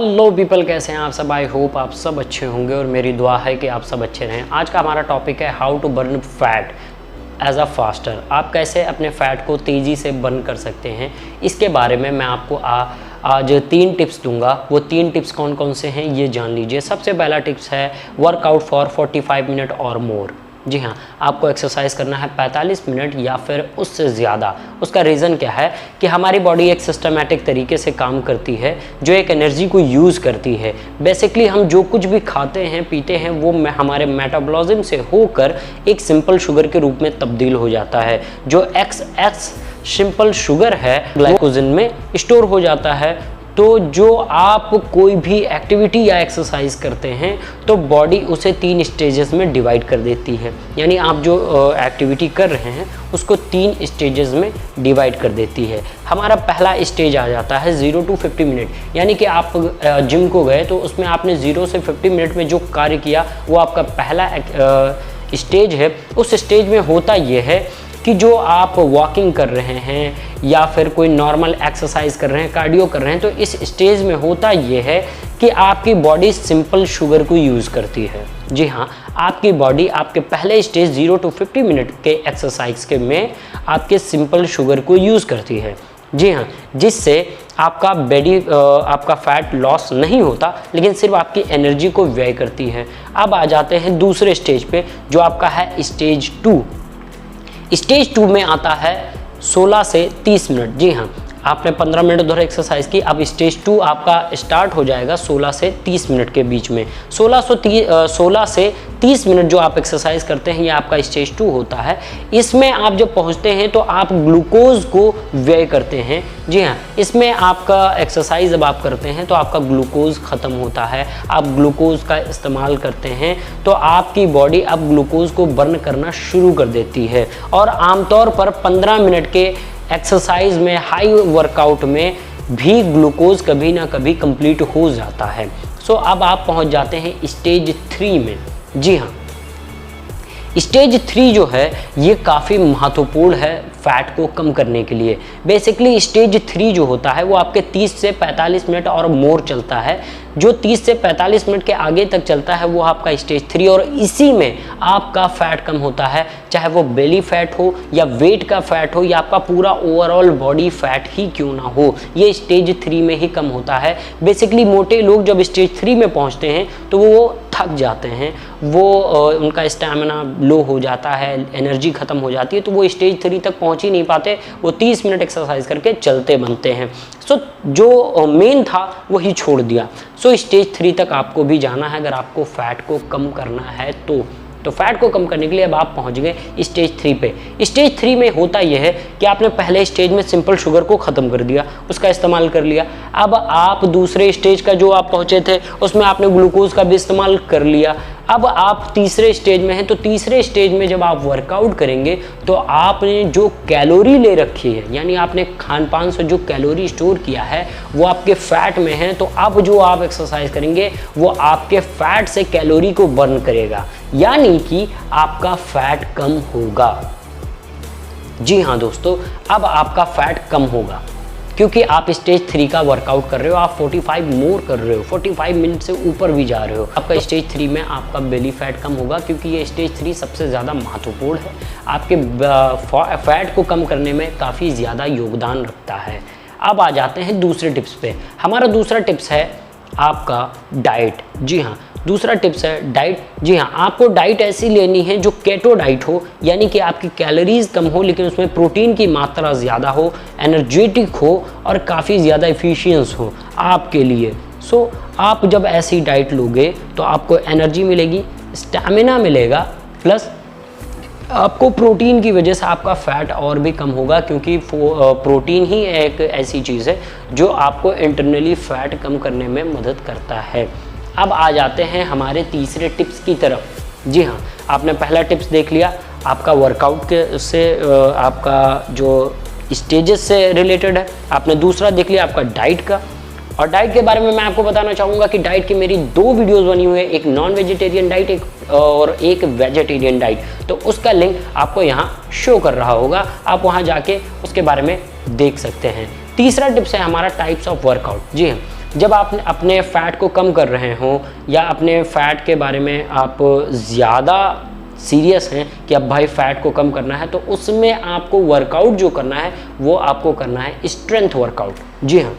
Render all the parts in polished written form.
Hello people, कैसे हैं आप सब। आई होप आप सब अच्छे होंगे और मेरी दुआ है कि आप सब अच्छे रहें। आज का हमारा टॉपिक है how to burn fat as a faster. आप कैसे अपने फैट को तेज़ी से बर्न कर सकते हैं, इसके बारे में मैं आपको आज 3 टिप्स दूंगा। वो 3 टिप्स कौन कौन से हैं ये जान लीजिए। सबसे पहला टिप्स है वर्कआउट फॉर 45 मिनट और मोर। जी हाँ, आपको एक्सरसाइज करना है 45 मिनट या फिर उससे ज़्यादा। उसका रीज़न क्या है कि हमारी बॉडी एक सिस्टमेटिक तरीके से काम करती है, जो एक एनर्जी को यूज़ करती है। बेसिकली हम जो कुछ भी खाते हैं पीते हैं वो हमारे मेटाबॉलिज्म से होकर एक सिंपल शुगर के रूप में तब्दील हो जाता है। जो एक्स सिंपल शुगर है ग्लाइकोजन में स्टोर हो जाता है। तो जो आप कोई भी एक्टिविटी या एक्सरसाइज करते हैं तो बॉडी उसे 3 स्टेजेस में डिवाइड कर देती है। यानी आप जो एक्टिविटी कर रहे हैं उसको 3 स्टेजेस में डिवाइड कर देती है। हमारा पहला स्टेज आ जाता है 0 to 50 मिनट। यानी कि आप जिम को गए तो उसमें आपने 0 से 50 मिनट में जो कार्य किया वो आपका पहला स्टेज है। उस स्टेज में होता ये है कि जो आप वॉकिंग कर रहे हैं या फिर कोई नॉर्मल एक्सरसाइज कर रहे हैं, कार्डियो कर रहे हैं, तो इस स्टेज में होता ये है कि आपकी बॉडी सिंपल शुगर को यूज़ करती है। जी हाँ, आपकी बॉडी आपके पहले स्टेज 0 to 50 मिनट के एक्सरसाइज के में आपके सिंपल शुगर को यूज़ करती है। जी हाँ, जिससे आपका फैट लॉस नहीं होता, लेकिन सिर्फ आपकी एनर्जी को व्यय करती है। अब आ जाते हैं दूसरे स्टेज पे, जो आपका है स्टेज 2। स्टेज 2 में आता है 16 से 30 मिनट। जी हाँ, आपने 15 मिनट उधर एक्सरसाइज की। अब स्टेज 2 आपका स्टार्ट हो जाएगा 16 से 30 मिनट के बीच में। 16 से 30 मिनट जो आप एक्सरसाइज करते हैं ये आपका स्टेज 2 होता है। इसमें आप जब पहुंचते हैं तो आप ग्लूकोज को व्यय करते हैं। जी हाँ, इसमें आपका एक्सरसाइज जब आप करते हैं तो आपका ग्लूकोज ख़त्म होता है। आप ग्लूकोज का इस्तेमाल करते हैं तो आपकी बॉडी अब ग्लूकोज को बर्न करना शुरू कर देती है। और आमतौर पर 15 मिनट के एक्सरसाइज में, हाई वर्कआउट में भी ग्लूकोज कभी ना कभी कंप्लीट हो जाता है। सो अब आप पहुंच जाते हैं स्टेज 3 में। जी हाँ, स्टेज 3 जो है ये काफ़ी महत्वपूर्ण है फैट को कम करने के लिए। बेसिकली स्टेज 3 जो होता है वो आपके 30 से 45 मिनट और मोर चलता है। जो 30 से 45 मिनट के आगे तक चलता है वो आपका स्टेज 3, और इसी में आपका फैट कम होता है, चाहे वो बेली फैट हो या वेट का फैट हो या आपका पूरा ओवरऑल बॉडी फैट ही क्यों ना हो, ये स्टेज 3 में ही कम होता है। बेसिकली मोटे लोग जब स्टेज 3 में पहुंचते हैं तो वो थक जाते हैं, वो उनका स्टैमिना लो हो जाता है, एनर्जी ख़त्म हो जाती है, तो वो स्टेज 3 तक पहुंच ही नहीं पाते। वो 30 मिनट एक्सरसाइज करके चलते बनते हैं। सो जो मेन था वही छोड़ दिया। सो स्टेज 3 तक आपको भी जाना है अगर आपको फैट को कम करना है तो फैट को कम करने के लिए अब आप पहुंच गए स्टेज 3 पे। स्टेज 3 में होता यह है कि आपने पहले स्टेज में सिंपल शुगर को ख़त्म कर दिया, उसका इस्तेमाल कर लिया। अब आप दूसरे स्टेज का जो आप पहुंचे थे उसमें आपने ग्लूकोज का भी इस्तेमाल कर लिया। अब आप तीसरे स्टेज में हैं, तो तीसरे स्टेज में जब आप वर्कआउट करेंगे तो आपने जो कैलोरी ले रखी है, यानी आपने खान पान से जो कैलोरी स्टोर किया है वो आपके फैट में है। तो अब जो आप एक्सरसाइज करेंगे वो आपके फैट से कैलोरी को बर्न करेगा, यानी कि आपका फैट कम होगा। जी हाँ दोस्तों, अब आपका फैट कम होगा क्योंकि आप स्टेज 3 का वर्कआउट कर रहे हो, आप 45 मोर कर रहे हो, 45 मिनट से ऊपर भी जा रहे हो। आपका स्टेज 3 में आपका बेली फैट कम होगा क्योंकि ये स्टेज 3 सबसे ज़्यादा महत्वपूर्ण है, आपके फैट को कम करने में काफ़ी ज़्यादा योगदान रखता है। अब आ जाते हैं दूसरे टिप्स पे। हमारा दूसरा टिप्स है आपका डाइट। जी हाँ, दूसरा टिप्स है डाइट। जी हाँ, आपको डाइट ऐसी लेनी है जो केटो डाइट हो, यानी कि आपकी कैलोरीज कम हो लेकिन उसमें प्रोटीन की मात्रा ज़्यादा हो, एनर्जेटिक हो और काफ़ी ज़्यादा एफिशिएंस हो आपके लिए। सो आप जब ऐसी डाइट लोगे तो आपको एनर्जी मिलेगी, स्टैमिना मिलेगा, प्लस आपको प्रोटीन की वजह से आपका फैट और भी कम होगा, क्योंकि प्रोटीन ही एक ऐसी चीज़ है जो आपको इंटरनली फैट कम करने में मदद करता है। अब आ जाते हैं हमारे तीसरे टिप्स की तरफ। जी हाँ, आपने पहला टिप्स देख लिया आपका वर्कआउट के से आपका जो स्टेजेस से रिलेटेड है। आपने दूसरा देख लिया आपका डाइट का। और डाइट के बारे में मैं आपको बताना चाहूँगा कि डाइट की मेरी 2 वीडियोज़ बनी हुई है, एक नॉन वेजिटेरियन डाइट और एक वेजिटेरियन डाइट। तो उसका लिंक आपको यहाँ शो कर रहा होगा, आप वहाँ जाके उसके बारे में देख सकते हैं। तीसरा टिप्स है हमारा टाइप्स ऑफ वर्कआउट। जी हाँ, जब आप अपने फ़ैट को कम कर रहे हों या अपने फ़ैट के बारे में आप ज़्यादा सीरियस हैं कि अब भाई फ़ैट को कम करना है, तो उसमें आपको वर्कआउट जो करना है वो आपको करना है स्ट्रेंथ वर्कआउट। जी हाँ,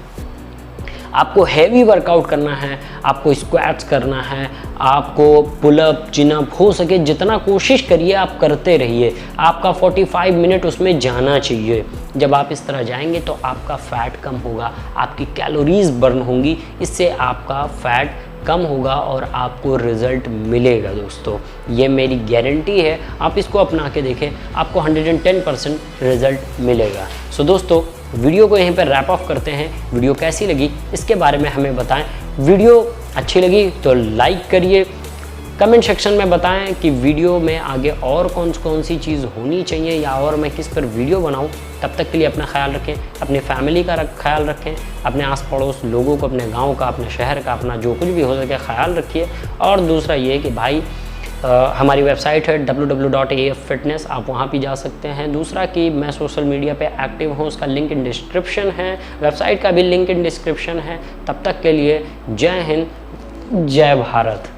आपको हैवी वर्कआउट करना है, आपको स्क्वाट्स करना है, आपको पुलअप चिनअप हो सके जितना कोशिश करिए आप करते रहिए। आपका 45 मिनट उसमें जाना चाहिए। जब आप इस तरह जाएंगे तो आपका फ़ैट कम होगा, आपकी कैलोरीज बर्न होंगी, इससे आपका फ़ैट कम होगा और आपको रिज़ल्ट मिलेगा। दोस्तों ये मेरी गारंटी है, आप इसको अपना के देखें, आपको 110% रिज़ल्ट मिलेगा। सो दोस्तों वीडियो को यहीं पर रैप ऑफ करते हैं। वीडियो कैसी लगी इसके बारे में हमें बताएं। वीडियो अच्छी लगी तो लाइक करिए, कमेंट सेक्शन में बताएं कि वीडियो में आगे और कौन सी चीज़ होनी चाहिए या और मैं किस पर वीडियो बनाऊं। तब तक के लिए अपना ख्याल रखें, अपनी फैमिली का ख्याल रखें, अपने आस पड़ोस लोगों को, अपने गांव का, अपने शहर का, अपना जो कुछ भी हो सके ख्याल रखिए। और दूसरा ये कि भाई हमारी वेबसाइट है www.AF-Fitness, आप वहाँ भी जा सकते हैं। दूसरा कि मैं सोशल मीडिया पे एक्टिव हूँ, उसका लिंक इन डिस्क्रिप्शन है, वेबसाइट का भी लिंक इन डिस्क्रिप्शन है। तब तक के लिए जय हिंद, जय भारत।